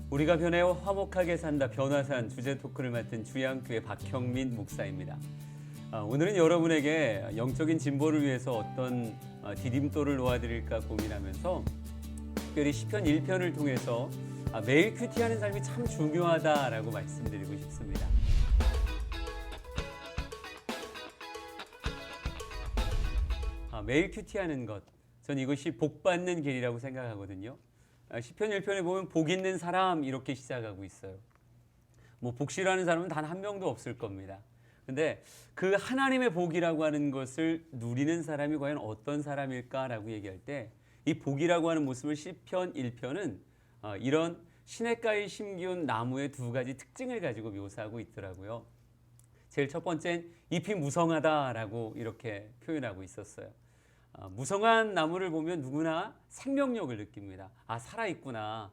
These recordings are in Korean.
우리가 변해와 화목하게 산다 변화산 주제 토크를 맡은 주양교회 박형민 목사입니다. 오늘은 여러분에게 영적인 진보를 위해서 어떤 디딤돌을 놓아드릴까 고민하면서 특별히 시편 1편을 통해서 매일 큐티하는 삶이 참 중요하다라고 말씀드리고 싶습니다. 매일 큐티하는 것, 전 이것이 복받는 길이라고 생각하거든요. 시편 1편에 보면 복 있는 사람 이렇게 시작하고 있어요. 복 싫어하는 사람은 단 한 명도 없을 겁니다. 근데 그 하나님의 복이라고 하는 것을 누리는 사람이 과연 어떤 사람일까라고 얘기할 때 이 복이라고 하는 모습을 시편 1편은 이런 시냇가에 심기운 나무의 두 가지 특징을 가지고 묘사하고 있더라고요. 제일 첫 번째는 잎이 무성하다라고 이렇게 표현하고 있었어요. 무성한 나무를 보면 누구나 생명력을 느낍니다. 살아있구나.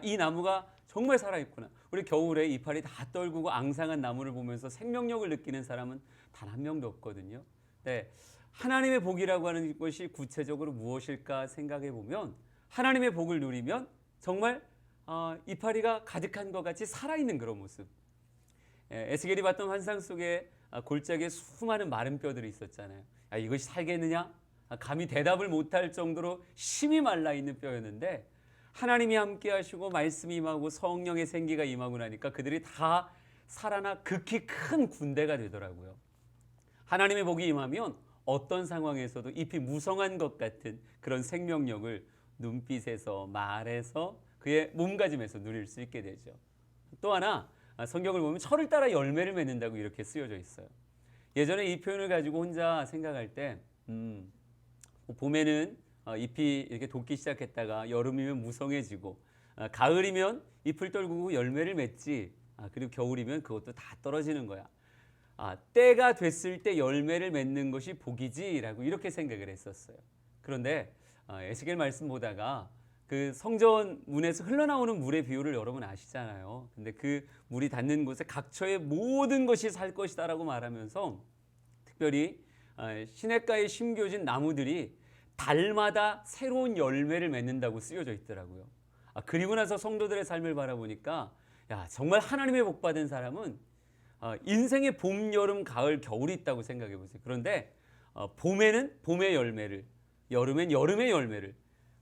이 나무가 정말 살아있구나. 우리 겨울에 이파리 다 떨구고 앙상한 나무를 보면서 생명력을 느끼는 사람은 단 한 명도 없거든요. 네, 하나님의 복이라고 하는 것이 구체적으로 무엇일까 생각해 보면 하나님의 복을 누리면 정말 이파리가 가득한 것 같이 살아있는 그런 모습. 에스겔이 봤던 환상 속에 골짜기에 수많은 마른 뼈들이 있었잖아요. 이것이 살겠느냐? 감히 대답을 못할 정도로 심이 말라있는 뼈였는데 하나님이 함께 하시고 말씀이 임하고 성령의 생기가 임하고 나니까 그들이 다 살아나 극히 큰 군대가 되더라고요. 하나님의 복이 임하면 어떤 상황에서도 잎이 무성한 것 같은 그런 생명력을 눈빛에서 말에서 그의 몸가짐에서 누릴 수 있게 되죠. 또 하나 성경을 보면 철을 따라 열매를 맺는다고 이렇게 쓰여져 있어요. 예전에 이 표현을 가지고 혼자 생각할 때 봄에는 잎이 이렇게 돋기 시작했다가 여름이면 무성해지고 가을이면 잎을 떨구고 열매를 맺지 그리고 겨울이면 그것도 다 떨어지는 거야. 때가 됐을 때 열매를 맺는 것이 복이지라고 이렇게 생각을 했었어요. 그런데 에스겔 말씀 보다가 그 성전 문에서 흘러나오는 물의 비유를 여러분 아시잖아요. 근데 그 물이 닿는 곳에 각처의 모든 것이 살 것이다라고 말하면서 특별히 시냇가에 심겨진 나무들이 달마다 새로운 열매를 맺는다고 쓰여져 있더라고요. 그리고 나서 성도들의 삶을 바라보니까 정말 하나님의 복 받은 사람은 인생의 봄, 여름, 가을, 겨울이 있다고 생각해 보세요. 그런데 봄에는 봄의 열매를, 여름엔 여름의 열매를,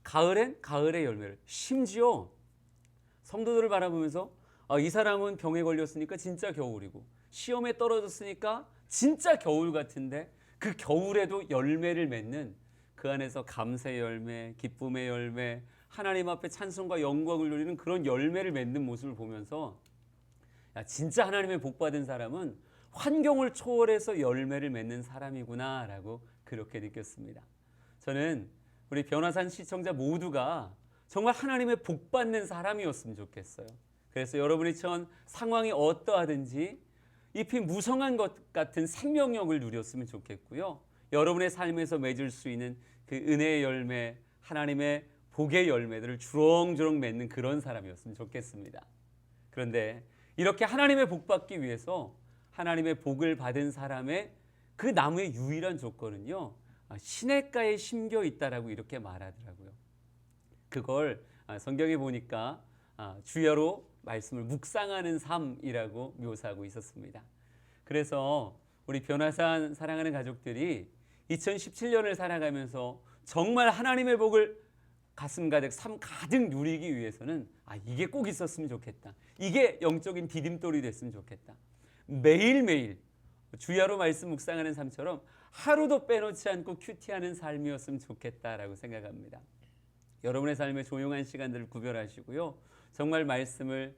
가을엔 가을의 열매를, 심지어 성도들을 바라보면서 이 사람은 병에 걸렸으니까 진짜 겨울이고 시험에 떨어졌으니까 진짜 겨울 같은데 그 겨울에도 열매를 맺는 그 안에서 감사의 열매, 기쁨의 열매, 하나님 앞에 찬송과 영광을 누리는 그런 열매를 맺는 모습을 보면서 진짜 하나님의 복 받은 사람은 환경을 초월해서 열매를 맺는 사람이구나 라고 그렇게 느꼈습니다. 저는 우리 변화산 시청자 모두가 정말 하나님의 복 받는 사람이었으면 좋겠어요. 그래서 여러분이 처한 상황이 어떠하든지 잎이 무성한 것 같은 생명력을 누렸으면 좋겠고요. 여러분의 삶에서 맺을 수 있는 그 은혜의 열매, 하나님의 복의 열매들을 주렁주렁 맺는 그런 사람이었으면 좋겠습니다. 그런데 이렇게 하나님의 복 받기 위해서 하나님의 복을 받은 사람의 그 나무의 유일한 조건은요, 시냇가에 심겨 있다라고 이렇게 말하더라고요. 그걸 성경에 보니까 주야로 말씀을 묵상하는 삶이라고 묘사하고 있었습니다. 그래서 우리 변화산 사랑하는 가족들이 2017년을 살아가면서 정말 하나님의 복을 가슴 가득, 삶 가득 누리기 위해서는 이게 꼭 있었으면 좋겠다. 이게 영적인 디딤돌이 됐으면 좋겠다. 매일매일 주야로 말씀 묵상하는 삶처럼 하루도 빼놓지 않고 큐티하는 삶이었으면 좋겠다라고 생각합니다. 여러분의 삶의 조용한 시간들을 구별하시고요. 정말 말씀을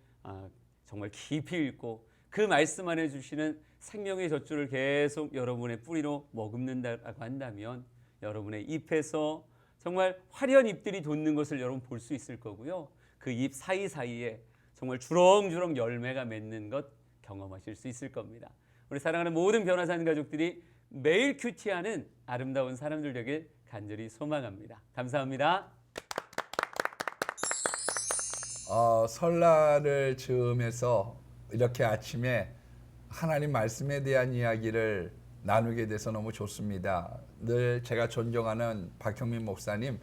정말 깊이 읽고 그 말씀 안에 주시는 생명의 젖줄을 계속 여러분의 뿌리로 머금는다고 한다면 여러분의 잎에서 정말 화려한 잎들이 돋는 것을 여러분 볼 수 있을 거고요. 그 잎 사이사이에 정말 주렁주렁 열매가 맺는 것 경험하실 수 있을 겁니다. 우리 사랑하는 모든 변화산 가족들이 매일 큐티하는 아름다운 사람들 되길 간절히 소망합니다. 감사합니다. 설날을 즈음해서 이렇게 아침에 하나님 말씀에 대한 이야기를 나누게 돼서 너무 좋습니다. 늘 제가 존경하는 박형민 목사님,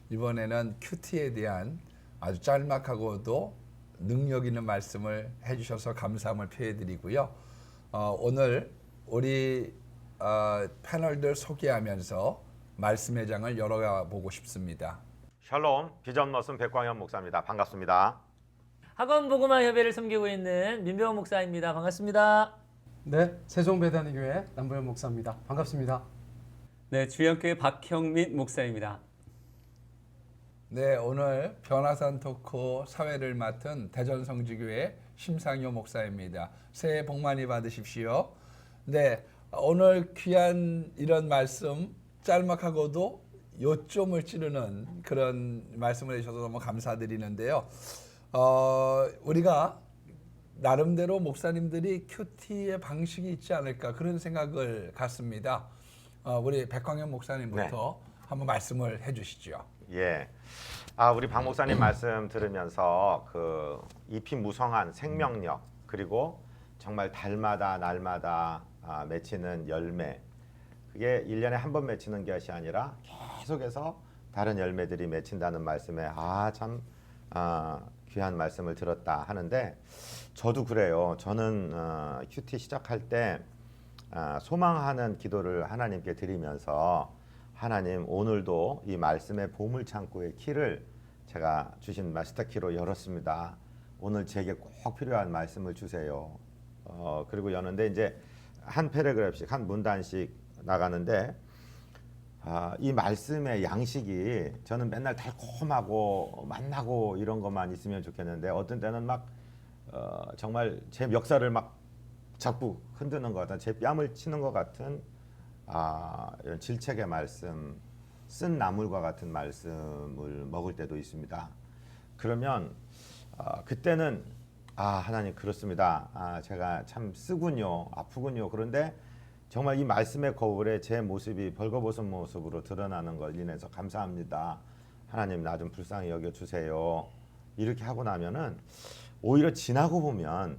이번에는 큐티에 대한 아주 짤막하고도 능력 있는 말씀을 해주셔서 감사함을 표해드리고요. 오늘 우리 패널들 소개하면서 말씀의 장을 열어가 보고 싶습니다. 샬롬, 비전 머슴 백광현 목사입니다. 반갑습니다. 학원 복음화 협회를 섬기고 있는 민병호 목사입니다. 반갑습니다. 네, 세종배단의교회 남보현 목사입니다. 반갑습니다. 네, 주영교회 박형민 목사입니다. 네, 오늘 변화산 토크 사회를 맡은 대전성지교회 심상효 목사입니다. 새해 복 많이 받으십시오. 네, 오늘 귀한 이런 말씀 짤막하고도 요점을 찌르는 그런 말씀을 해주셔서 너무 감사드리는데요. 우리가 나름대로 목사님들이 큐티의 방식이 있지 않을까 그런 생각을 갖습니다. 우리 백광현 목사님부터 한번 말씀을 해주시죠. 예. 우리 박 목사님 말씀 들으면서 그 잎이 무성한 생명력, 그리고 정말 달마다 날마다 맺히는 열매, 그게 1년에 한 번 맺히는 것이 아니라 계속해서 다른 열매들이 맺힌다는 말씀에 참 귀한 말씀을 들었다 하는데, 저도 그래요. 저는 큐티 시작할 때 소망하는 기도를 하나님께 드리면서, 하나님 오늘도 이 말씀의 보물 창고의 키를 제가 주신 마스터 키로 열었습니다. 오늘 제게 꼭 필요한 말씀을 주세요. 그리고 여는데 이제 한 패러그래프씩, 한 문단씩 나가는데, 이 말씀의 양식이 저는 맨날 달콤하고 맛나고 이런 것만 있으면 좋겠는데, 어떤 때는 막 정말 제 멱살을 막 자꾸 흔드는 것 같은, 제 뺨을 치는 것 같은 이런 질책의 말씀, 쓴 나물과 같은 말씀을 먹을 때도 있습니다. 그러면 그때는 하나님 그렇습니다. 제가 참 쓰군요, 아프군요. 그런데 정말 이 말씀의 거울에 제 모습이 벌거벗은 모습으로 드러나는 걸 인해서 감사합니다. 하나님 나 좀 불쌍히 여겨주세요. 이렇게 하고 나면은 오히려 지나고 보면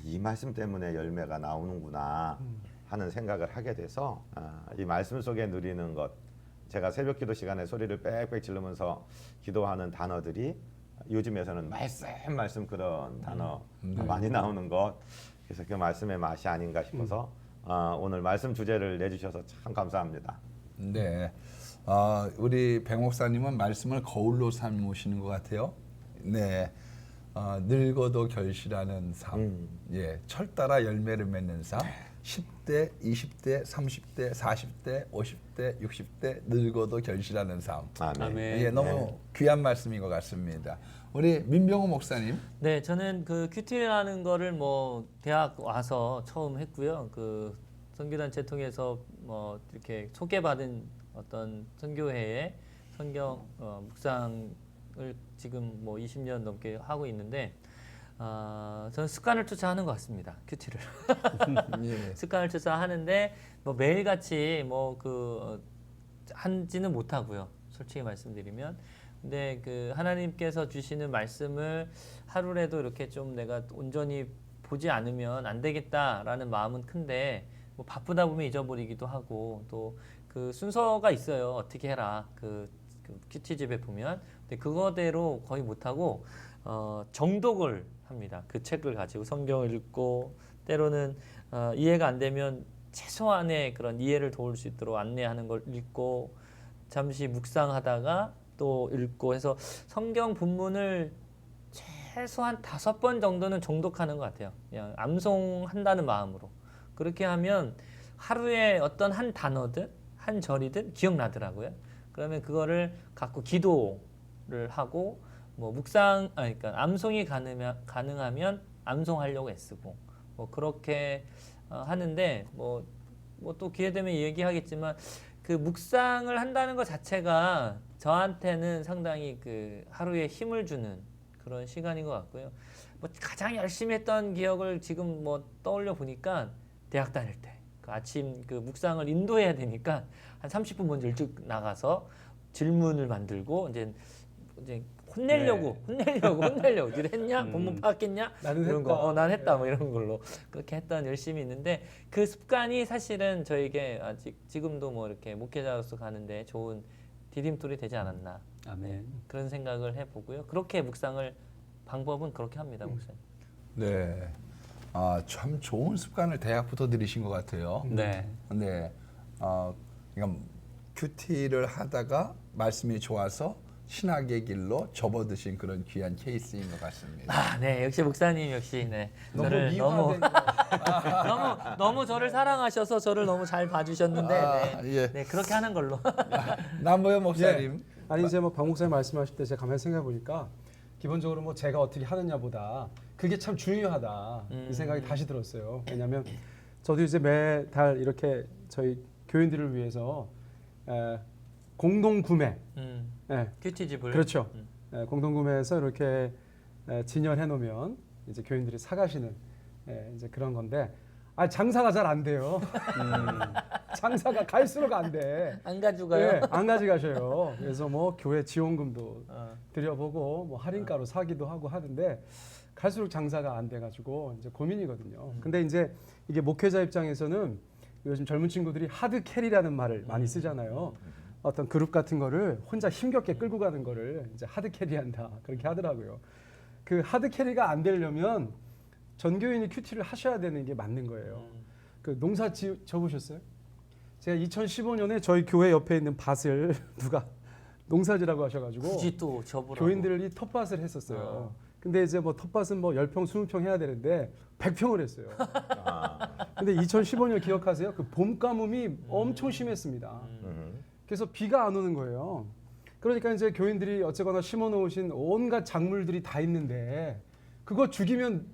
이 말씀 때문에 열매가 나오는구나 하는 생각을 하게 돼서 이 말씀 속에 누리는 것, 제가 새벽 기도 시간에 소리를 빽빽 지르면서 기도하는 단어들이 요즘에서는 말씀 그런 단어 많이 나오는 것, 그래서 그 말씀의 맛이 아닌가 싶어서 오늘 말씀 주제를 내주셔서 참 감사합니다. 네, 우리 백 목사님은 말씀을 거울로 삼으시는 것 같아요. 네, 늙어도 결실하는 삶, 예, 철 따라 열매를 맺는 삶. 10대, 20대, 30대, 40대, 50대, 60대 늙어도 결실하는 삶. 아멘. 예, 너무 귀한 말씀인 것 같습니다. 우리 민병호 목사님. 네, 저는 그 큐티라는 거를 뭐 대학 와서 처음 했고요. 그 선교단체 통해서 뭐 이렇게 소개받은 어떤 선교회의 성경 묵상을 지금 뭐 20년 넘게 하고 있는데, 저는 습관을 쫓아하는 것 같습니다. 큐티를. 예. 습관을 쫓아하는데 뭐 매일같이 뭐 하지는 못하고요. 솔직히 말씀드리면. 근데 그 하나님께서 주시는 말씀을 하루라도 이렇게 좀 내가 온전히 보지 않으면 안 되겠다라는 마음은 큰데, 뭐 바쁘다 보면 잊어버리기도 하고, 또 그 순서가 있어요. 어떻게 해라. 그 큐티 집에 보면. 근데 그거대로 거의 못하고 정독을 합니다. 그 책을 가지고 성경을 읽고, 때로는 이해가 안 되면 최소한의 그런 이해를 도울 수 있도록 안내하는 걸 읽고, 잠시 묵상하다가 또 읽고 해서 성경 본문을 최소한 5번 정도는 정독하는 것 같아요. 그냥 암송한다는 마음으로. 그렇게 하면 하루에 어떤 한 단어든 한 절이든 기억나더라고요. 그러면 그거를 갖고 기도를 하고, 뭐 그러니까 암송이 가능하면 암송하려고 애쓰고, 뭐 그렇게 하는데, 뭐 또 기회 되면 얘기하겠지만, 그 묵상을 한다는 것 자체가 저한테는 상당히 그 하루에 힘을 주는 그런 시간인 것 같고요. 뭐 가장 열심히 했던 기억을 지금 뭐 떠올려 보니까, 대학 다닐 때 그 아침 그 묵상을 인도해야 되니까 한 30분 먼저 일찍 나가서 질문을 만들고 이제 혼내려고 니네 했냐? 본문 파악했냐? 나는 이런 했다. 거, 난 했다, 뭐 이런 걸로 그렇게 했던 열심히 있는데, 그 습관이 사실은 저에게 아직 지금도 뭐 이렇게 목회자로서 가는데 좋은 디딤돌이 되지 않았나. 아멘. 그런 생각을 해보고요. 그렇게 묵상을 방법은 그렇게 합니다, 목사님. 네. 아, 참 좋은 습관을 대학부터 들이신 것 같아요. 네. 네. 그러니까 큐티를 하다가 말씀이 좋아서 신학의 길로 접어드신 그런 귀한 케이스인 것 같습니다. 아, 네, 역시 목사님 역시 네. 저를 미화된 너무 저를 사랑하셔서 저를 너무 잘 봐주셨는데 아, 네, 예. 네 그렇게 하는 걸로. 남보현 목사님. 아니 이제 뭐 박 목사님 말씀하실 때 제가 가만히 생각해 보니까 기본적으로 뭐 제가 어떻게 하느냐보다 그게 참 중요하다 이 생각이 다시 들었어요. 왜냐하면 저도 이제 매달 이렇게 저희 교인들을 위해서 공동 구매, 큐티집을. 그렇죠. 공동 구매해서 이렇게 진열해 놓으면 이제 교인들이 사가시는 이제 그런 건데, 아 장사가 잘 안 돼요. 장사가 갈수록 안 돼. 안 가져가요. 안 가져가셔요. 그래서 뭐 교회 지원금도 어. 드려보고 뭐 할인가로 사기도 하고 하는데 갈수록 장사가 안 돼가지고 이제 고민이거든요. 근데 이제 이게 목회자 입장에서는 요즘 젊은 친구들이 하드 캐리라는 말을 많이 쓰잖아요. 어떤 그룹 같은 거를 혼자 힘겹게 끌고 가는 거를 이제 하드 캐리한다 그렇게 하더라고요. 그 하드 캐리가 안 되려면 전교인이 큐티를 하셔야 되는 게 맞는 거예요. 그 농사 지어보셨어요? 제가 2015년에 저희 교회 옆에 있는 밭을 누가 농사지라고 하셔가지고 굳이 또 접으라고. 교인들이 텃밭을 했었어요. 근데 이제 뭐 텃밭은 뭐 10평, 20평 해야 되는데 100평을 했어요. 근데 2015년 기억하세요? 그 봄 가뭄이 엄청 심했습니다. 그래서 비가 안 오는 거예요. 그러니까 이제 교인들이 어쨌거나 심어 놓으신 온갖 작물들이 다 있는데 그거 죽이면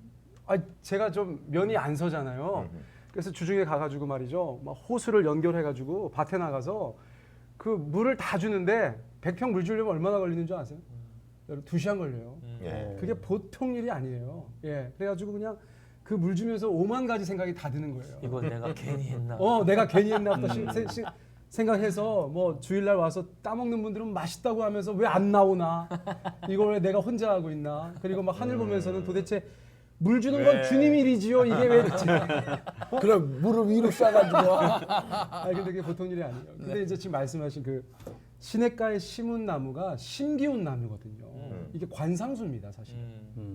제가 좀 면이 안 서잖아요. 그래서 주중에 가가지고 말이죠, 막 호수를 연결해가지고 밭에 나가서 그 물을 다 주는데 100평 물 주려면 얼마나 걸리는 줄 아세요? 여러분 2시간 걸려요. 예. 그게 보통 일이 아니에요. 예, 그래가지고 그냥 그 물 주면서 5만 가지 생각이 다 드는 거예요. 이건 내가 괜히 했나. 내가 괜히 했나부터 생각해서 뭐 주일날 와서 따먹는 분들은 맛있다고 하면서 왜 안 나오나, 이걸 왜 내가 혼자 하고 있나, 그리고 막 하늘 보면서는 도대체 물 주는 건 주님 일이지요, 이게 왜 그럼 물을 위로 쏴가지고. 근데 그게 보통 일이 아니에요. 근데 이제 지금 말씀하신 그 시냇가에 심은 나무가 심기운 나무거든요. 이게 관상수입니다, 사실.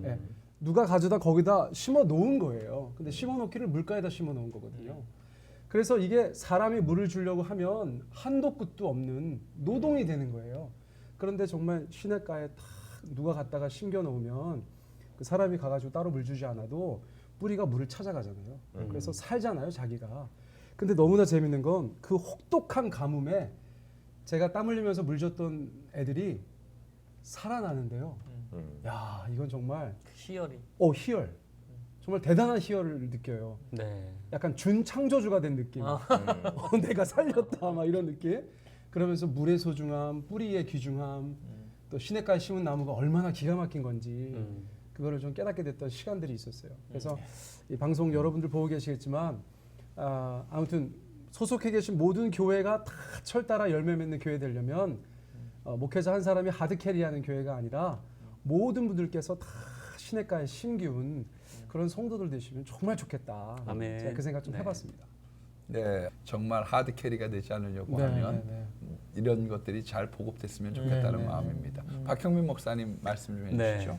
예. 누가 가져다 거기다 심어 놓은 거예요. 근데 심어 놓기를 물가에다 심어 놓은 거거든요. 그래서 이게 사람이 물을 주려고 하면 한도 끝도 없는 노동이 되는 거예요. 그런데 정말 시냇가에 딱 누가 갖다가 심겨 놓으면 그 사람이 가가지고 따로 물 주지 않아도 뿌리가 물을 찾아가잖아요. 그래서 살잖아요, 자기가. 근데 너무나 재밌는 건 그 혹독한 가뭄에 제가 땀 흘리면서 물 줬던 애들이 살아나는데요. 야, 이건 정말 희열이. 희열. 정말 대단한 희열을 느껴요. 네. 약간 준창조주가 된 느낌. 내가 살렸다, 막 이런 느낌. 그러면서 물의 소중함, 뿌리의 귀중함, 또 시냇가에 심은 나무가 얼마나 기가 막힌 건지 그거를 좀 깨닫게 됐던 시간들이 있었어요. 그래서 이 방송 여러분들 보고 계시겠지만 아무튼 소속해 계신 모든 교회가 다 철따라 열매 맺는 교회 되려면 목회자 한 사람이 하드 캐리하는 교회가 아니라 모든 분들께서 다 시냇가에 심기운 그런 성도들 되시면 정말 좋겠다. 아멘. 제가 그 생각 좀 네. 해봤습니다. 네, 정말 하드 캐리가 되지 않으려고 하면 이런 것들이 잘 보급됐으면 좋겠다는 마음입니다. 박형민 목사님 말씀 좀 해주시죠.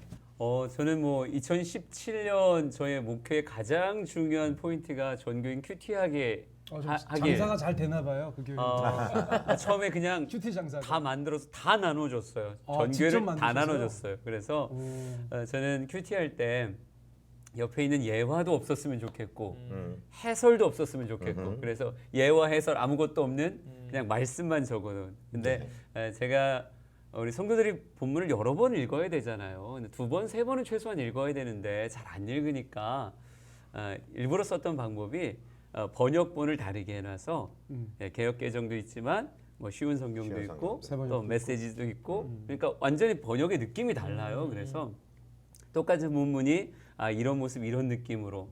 저는 뭐 2017년 저의 목회의 가장 중요한 포인트가 전교인 큐티하게 하길. 장사가 잘 되나 봐요, 그 교회. 처음에 그냥 큐티 장사. 다 만들어서 다 나눠줬어요. 직접 전교회를 다 만드셨어요? 나눠줬어요. 그래서 저는 큐티할 때 옆에 있는 예화도 없었으면 좋겠고 해설도 없었으면 좋겠고 그래서 예화 해설 아무것도 없는 그냥 말씀만 적어놓은. 근데 제가 우리 성도들이 본문을 여러 번 읽어야 되잖아요. 근데 2번, 3번은 최소한 읽어야 되는데 잘 안 읽으니까 일부러 썼던 방법이 번역본을 다르게 해놔서 개역 개정도 있지만 뭐 쉬운 성경도 있고 또 메시지도 있고 그러니까 완전히 번역의 느낌이 달라요. 그래서 똑같은 본문이 이런 모습 이런 느낌으로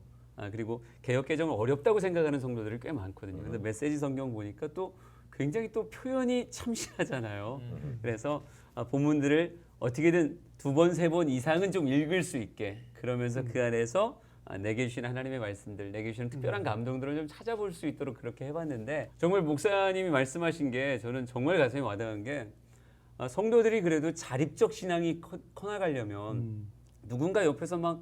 그리고 개역 개정을 어렵다고 생각하는 성도들이 꽤 많거든요. 근데 메시지 성경 보니까 또 굉장히 또 표현이 참신하잖아요. 그래서 본문들을 어떻게든 2번, 3번 이상은 좀 읽을 수 있게 그러면서 그 안에서 내게 주신 하나님의 말씀들, 내게 주시는 특별한 감동들을 좀 찾아볼 수 있도록 그렇게 해봤는데 정말 목사님이 말씀하신 게 저는 정말 가슴에 와닿은 게 성도들이 그래도 자립적 신앙이 커나가려면 누군가 옆에서 막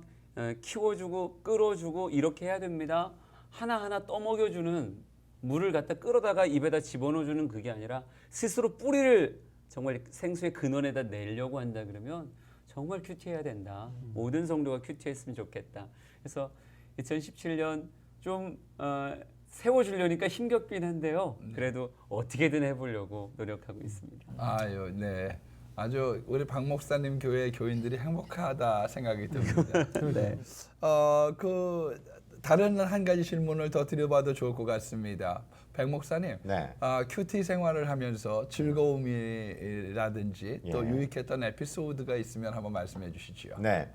키워주고 끌어주고 이렇게 해야 됩니다. 하나하나 떠먹여주는 물을 갖다 끌어다가 입에다 집어넣어주는 그게 아니라 스스로 뿌리를 정말 생수의 근원에다 내려고 한다 그러면 정말 큐티해야 된다. 모든 성도가 큐티했으면 좋겠다. 그래서 2017년 좀 세워주려니까 힘겹긴 한데요. 그래도 어떻게든 해보려고 노력하고 있습니다. 아유, 네. 아주 우리 박 목사님 교회 교인들이 행복하다 생각이 듭니다. 네. 그 다른 한 가지 질문을 더 드려봐도 좋을 것 같습니다. 백 목사님, 네. 큐티 생활을 하면서 즐거움이라든지 또 예. 유익했던 에피소드가 있으면 한번 말씀해 주시죠. 네.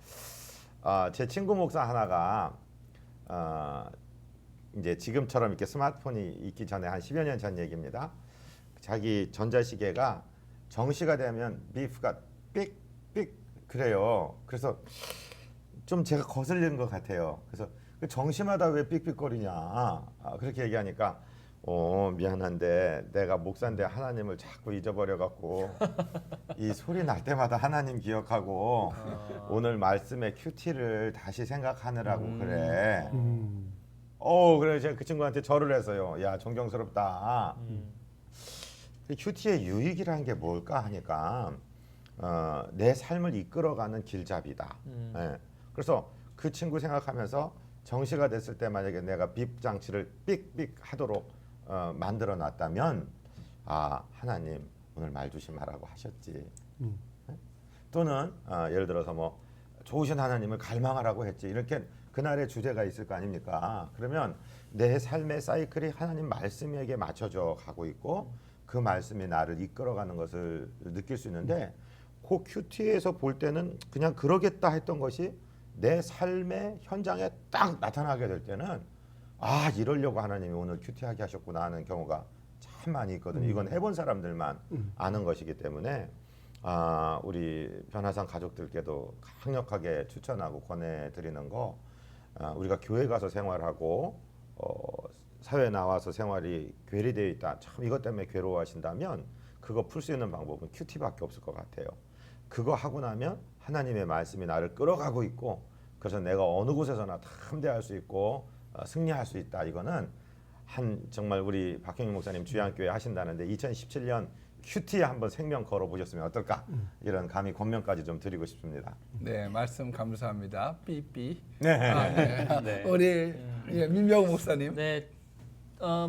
제 친구 목사 하나가 이제 지금처럼 이렇게 스마트폰이 있기 전에 한 10여 년 전 얘기입니다. 자기 전자시계가 정시가 되면 비프가 삑삑 그래요. 그래서 좀 제가 거슬리는 것 같아요. 그래서 그 정시마다 왜 삑삑거리냐 그렇게 얘기하니까 미안한데 내가 목사인데 하나님을 자꾸 잊어버려 갖고 이 소리 날 때마다 하나님 기억하고 오늘 말씀의 큐티를 다시 생각하느라고 그래. 그래 제가 그 친구한테 절을 했어요. 야 존경스럽다. 큐티의 유익이라는 게 뭘까 하니까 내 삶을 이끌어가는 길잡이다. 예. 그래서 그 친구 생각하면서 정시가 됐을 때 만약에 내가 빕 장치를 삑삑 하도록 만들어 놨다면 하나님 오늘 말 조심하라고 하셨지. 예? 또는 예를 들어서 뭐 좋으신 하나님을 갈망하라고 했지. 이렇게 그날의 주제가 있을 거 아닙니까? 그러면 내 삶의 사이클이 하나님 말씀에게 맞춰져 가고 있고 그 말씀이 나를 이끌어가는 것을 느낄 수 있는데 그 큐티에서 볼 때는 그냥 그러겠다 했던 것이 내 삶의 현장에 딱 나타나게 될 때는 이러려고 하나님이 오늘 큐티하게 하셨구나 하는 경우가 참 많이 있거든요. 이건 해본 사람들만 아는 것이기 때문에 우리 변화산 가족들께도 강력하게 추천하고 권해드리는 거 우리가 교회 가서 생활하고 사회에 나와서 생활이 괴리되어 있다. 참 이것 때문에 괴로워하신다면 그거 풀 수 있는 방법은 큐티밖에 없을 것 같아요. 그거 하고 나면 하나님의 말씀이 나를 끌어가고 있고 그래서 내가 어느 곳에서나 탐대할 수 있고 승리할 수 있다. 이거는 정말 우리 박형희 목사님 주양교회 하신다는데 2017년 큐티에 한번 생명 걸어보셨으면 어떨까 이런 감히 권면까지 좀 드리고 싶습니다. 네, 말씀 감사합니다. 삐삐. 네. 네. 우리 민병우 목사님. 네.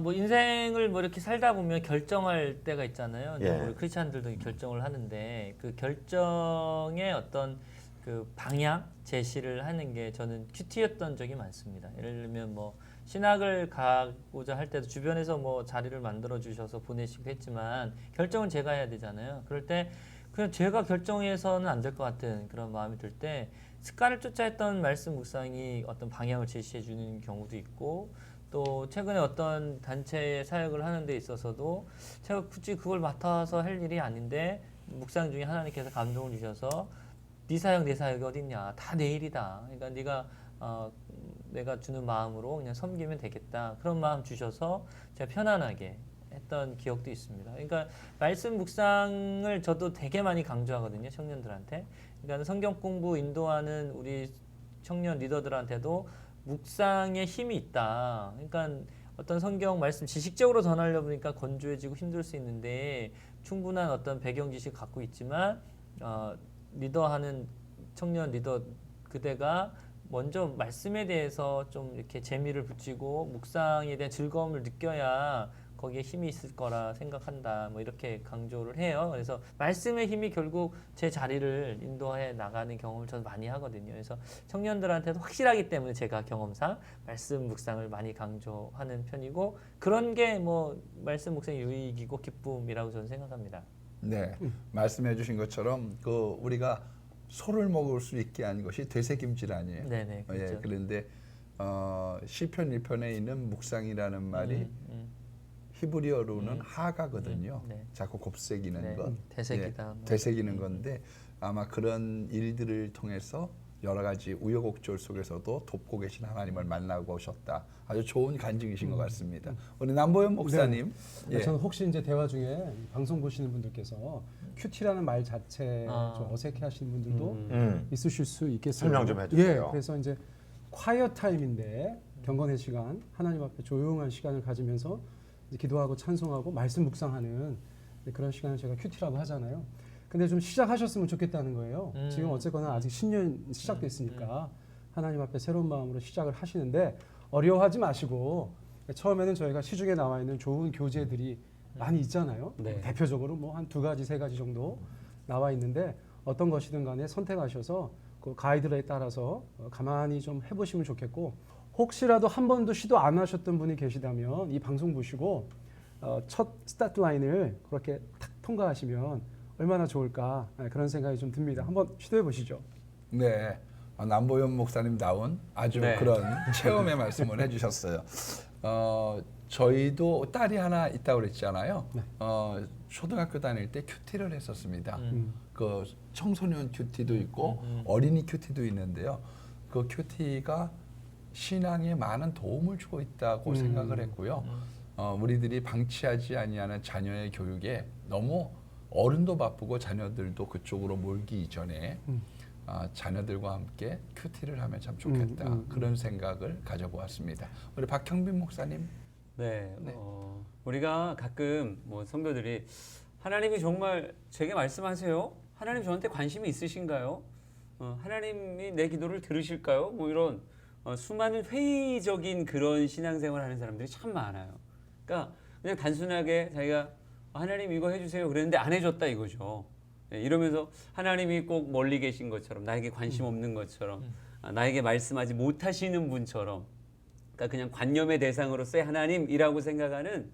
뭐 인생을 뭐 이렇게 살다 보면 결정할 때가 있잖아요. 근데 예. 우리 크리스찬들도 결정을 하는데 그 결정의 어떤 그 방향 제시를 하는 게 저는 큐티였던 적이 많습니다. 예를 들면 뭐 신학을 가고자 할 때도 주변에서 뭐 자리를 만들어 주셔서 보내시고 했지만 결정은 제가 해야 되잖아요. 그럴 때 그냥 제가 결정해서는 안 될 것 같은 그런 마음이 들 때 습관을 쫓아 했던 말씀 묵상이 어떤 방향을 제시해 주는 경우도 있고 또 최근에 어떤 단체의 사역을 하는 데 있어서도 제가 굳이 그걸 맡아서 할 일이 아닌데 묵상 중에 하나님께서 감동을 주셔서 네 사역 내 사역이 어딨냐 다 내 일이다. 그러니까 네가 내가 주는 마음으로 그냥 섬기면 되겠다. 그런 마음 주셔서 제가 편안하게 했던 기억도 있습니다. 그러니까 말씀 묵상을 저도 되게 많이 강조하거든요. 청년들한테. 그러니까 성경 공부 인도하는 우리 청년 리더들한테도 묵상에 힘이 있다. 그러니까 어떤 성경 말씀 지식적으로 전하려 보니까 건조해지고 힘들 수 있는데 충분한 어떤 배경 지식 갖고 있지만 리더하는 청년 리더 그대가 먼저 말씀에 대해서 좀 이렇게 재미를 붙이고 묵상에 대한 즐거움을 느껴야 거기에 힘이 있을 거라 생각한다. 뭐 이렇게 강조를 해요. 그래서 말씀의 힘이 결국 제 자리를 인도해 나가는 경험을 저는 많이 하거든요. 그래서 청년들한테도 확실하기 때문에 제가 경험상 말씀 묵상을 많이 강조하는 편이고 그런 게 뭐 말씀 묵상의 유익이고 기쁨이라고 저는 생각합니다. 네, 말씀해 주신 것처럼 그 우리가 소를 먹을 수 있게 한 것이 되새김질 아니에요. 네네. 그렇죠. 예, 그런데 시편 1편에 있는 묵상이라는 말이 히브리어로는 하가거든요. 네. 자꾸 곱새기는 네. 것, 되새기다. 뭐. 되새기는 건데 아마 그런 일들을 통해서 여러 가지 우여곡절 속에서도 돕고 계신 하나님을 만나고 오셨다. 아주 좋은 간증이신 것 같습니다. 우리 남보현 목사님, 네. 저는 혹시 이제 대화 중에 방송 보시는 분들께서 큐티라는 말 자체 좀 어색해하시는 분들도 있으실 수 있겠습니다. 설명 좀 해주세요. 예, 그래서 이제 콰이어 타임인데 경건의 시간, 하나님 앞에 조용한 시간을 가지면서 이제 기도하고 찬송하고 말씀 묵상하는 그런 시간을 제가 큐티라고 하잖아요. 근데 좀 시작하셨으면 좋겠다는 거예요. 지금 어쨌거나 아직 신년 시작됐으니까 하나님 앞에 새로운 마음으로 시작을 하시는데 어려워하지 마시고 처음에는 저희가 시중에 나와 있는 좋은 교재들이 많이 있잖아요. 네. 대표적으로 뭐 한 2가지, 3가지 정도 나와 있는데 어떤 것이든 간에 선택하셔서 그 가이드라인에 따라서 가만히 좀 해보시면 좋겠고 혹시라도 한 번도 시도 안 하셨던 분이 계시다면 이 방송 보시고 첫 스타트 라인을 그렇게 탁 통과하시면 얼마나 좋을까 그런 생각이 좀 듭니다. 한번 시도해 보시죠. 네. 남보현 목사님 나온 아주 네. 그런 체험의 말씀을 해주셨어요. 저희도 딸이 하나 있다고 그랬잖아요. 네. 초등학교 다닐 때 큐티를 했었습니다. 그 청소년 큐티도 있고 어린이 큐티도 있는데요. 그 큐티가 신앙에 많은 도움을 주고 있다고 생각을 했고요. 우리들이 방치하지 아니하는 자녀의 교육에 너무 어른도 바쁘고 자녀들도 그쪽으로 몰기 이전에 자녀들과 함께 큐티를 하면 참 좋겠다 그런 생각을 가져보았습니다. 우리 박형빈 목사님. 네, 네. 우리가 가끔 뭐 성도들이 하나님이 정말 제게 말씀하세요? 하나님 저한테 관심이 있으신가요? 하나님이 내 기도를 들으실까요? 뭐 이런 수많은 회의적인 그런 신앙생활 하는 사람들이 참 많아요. 그러니까 그냥 단순하게 자기가 하나님 이거 해주세요 그랬는데 안 해줬다 이거죠. 네, 이러면서 하나님이 꼭 멀리 계신 것처럼 나에게 관심 없는 것처럼 나에게 말씀하지 못하시는 분처럼 그러니까 그냥 관념의 대상으로서의 하나님이라고 생각하는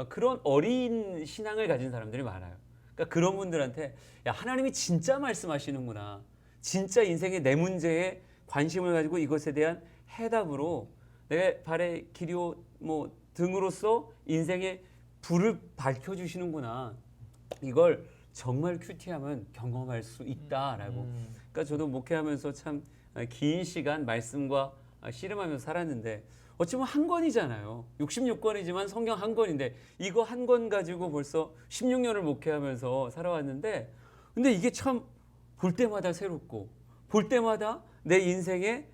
그런 어린 신앙을 가진 사람들이 많아요. 그러니까 그런 분들한테 야 하나님이 진짜 말씀하시는구나. 진짜 인생의 내 문제에 관심을 가지고 이것에 대한 해답으로 내 발의 기료 뭐 등으로서 인생의 불을 밝혀주시는구나. 이걸 정말 큐티하면 경험할 수 있다라고. 그러니까 저도 목회하면서 참 긴 시간 말씀과 씨름하면서 살았는데 어찌 보면 한 권이잖아요. 66권이지만 성경 한 권인데 이거 한 권 가지고 벌써 16년을 목회하면서 살아왔는데 근데 이게 참 볼 때마다 새롭고 볼 때마다 내 인생의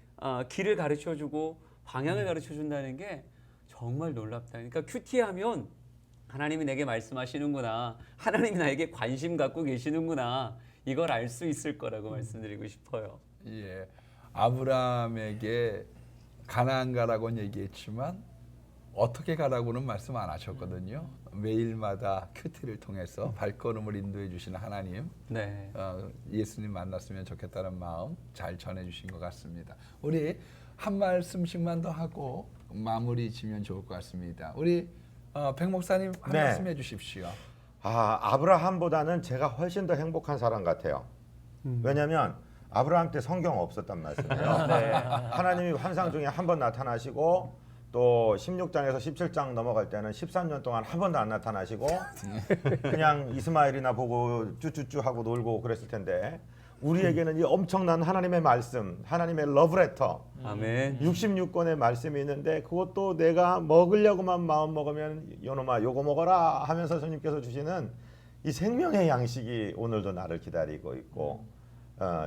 길을 가르쳐주고 방향을 가르쳐준다는 게 정말 놀랍다. 그러니까 큐티하면 하나님이 내게 말씀하시는구나. 하나님이 나에게 관심 갖고 계시는구나. 이걸 알 수 있을 거라고 말씀드리고 싶어요. 예. 아브라함에게 가나안 가라고는 얘기했지만 어떻게 가라고는 말씀 안 하셨거든요. 매일마다 큐티를 통해서 발걸음을 인도해 주시는 하나님, 네. 예수님 만났으면 좋겠다는 마음 잘 전해 주신 것 같습니다. 우리 한 말씀씩만 더 하고 마무리 지면 좋을 것 같습니다. 우리 백 목사님 한 네. 말씀 해주십시오. 아브라함보다는 제가 훨씬 더 행복한 사람 같아요. 왜냐하면 아브라함 때 성경 없었단 말씀이에요. 네. 하나님이 환상 중에 한 번 나타나시고 또 16장에서 17장 넘어갈 때는 13년 동안 한 번도 안 나타나시고 그냥 이스마엘이나 보고 쭈쭈쭈 하고 놀고 그랬을 텐데 우리에게는 이 엄청난 하나님의 말씀, 하나님의 러브레터 아멘. 66권의 말씀이 있는데 그것도 내가 먹으려고만 마음 먹으면 요놈아 요거 먹어라 하면서 스님께서 주시는 이 생명의 양식이 오늘도 나를 기다리고 있고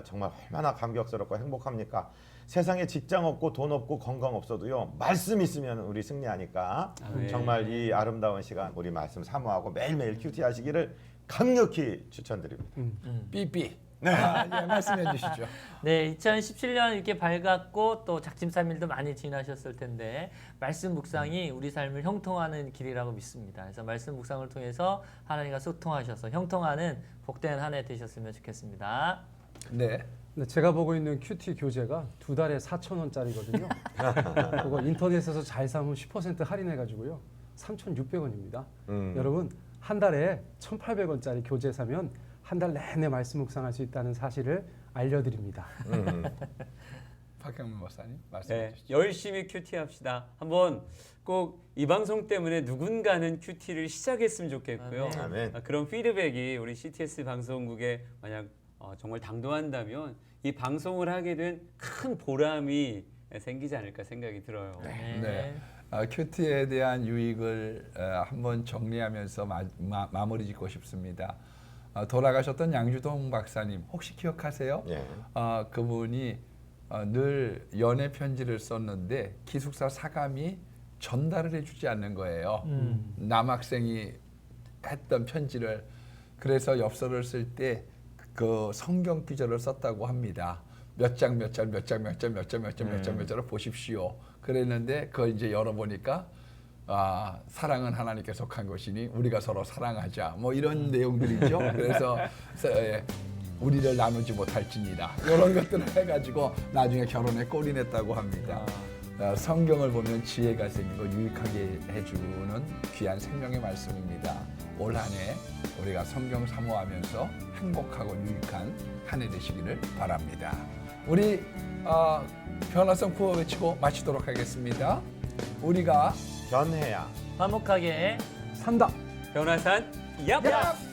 정말 얼마나 감격스럽고 행복합니까? 세상에 직장 없고 돈 없고 건강 없어도요 말씀 있으면 우리 승리하니까 아멘. 정말 이 아름다운 시간 우리 말씀 사모하고 매일매일 큐티 하시기를 강력히 추천드립니다. 삐삐. 예, 말씀해 주시죠. 네, 2017년 이렇게 밝았고 또 작심삼일도 많이 지나셨을 텐데 말씀 묵상이 우리 삶을 형통하는 길이라고 믿습니다. 그래서 말씀 묵상을 통해서 하나님과 소통하셔서 형통하는 복된 한 해 되셨으면 좋겠습니다. 네. 근데 제가 보고 있는 큐티 교재가 2달에 4,000원짜리거든요. 그거 인터넷에서 잘 사면 10% 할인해가지고요. 3,600원입니다. 여러분 한 달에 1,800원짜리 교재 사면 한 달 내내 말씀 묵상할 수 있다는 사실을 알려드립니다. 박형민 목사님 말씀해 네, 주시죠. 열심히 큐티합시다. 한번 꼭 이 방송 때문에 누군가는 큐티를 시작했으면 좋겠고요. 아멘. 아멘. 그런 피드백이 우리 CTS 방송국에 만약 정말 당도한다면 이 방송을 하게 된 큰 보람이 생기지 않을까 생각이 들어요. 네. 큐티에 대한 유익을 한번 정리하면서 마무리 짓고 싶습니다. 돌아가셨던 양주동 박사님 혹시 기억하세요? 예. 그분이 늘 연애 편지를 썼는데 기숙사 사감이 전달을 해주지 않는 거예요. 남학생이 했던 편지를. 그래서 엽서를 쓸 때 그 성경 구절을 썼다고 합니다. 몇 장 몇 장을 보십시오. 그랬는데 그걸 이제 열어보니까 사랑은 하나님께 속한 것이니 우리가 서로 사랑하자. 뭐 이런 내용들이죠. 그래서 우리를 나누지 못할지니라. 이런 것들을 해가지고 나중에 결혼에 꼴이 냈다고 합니다. 성경을 보면 지혜가 생기고 유익하게 해주는 귀한 생명의 말씀입니다. 올 한 해 우리가 성경 사모하면서 행복하고 유익한 한 해 되시기를 바랍니다. 우리 변화성 구호 외치고 마치도록 하겠습니다. 우리가 변해야 화목하게 산다. 변화산 얍!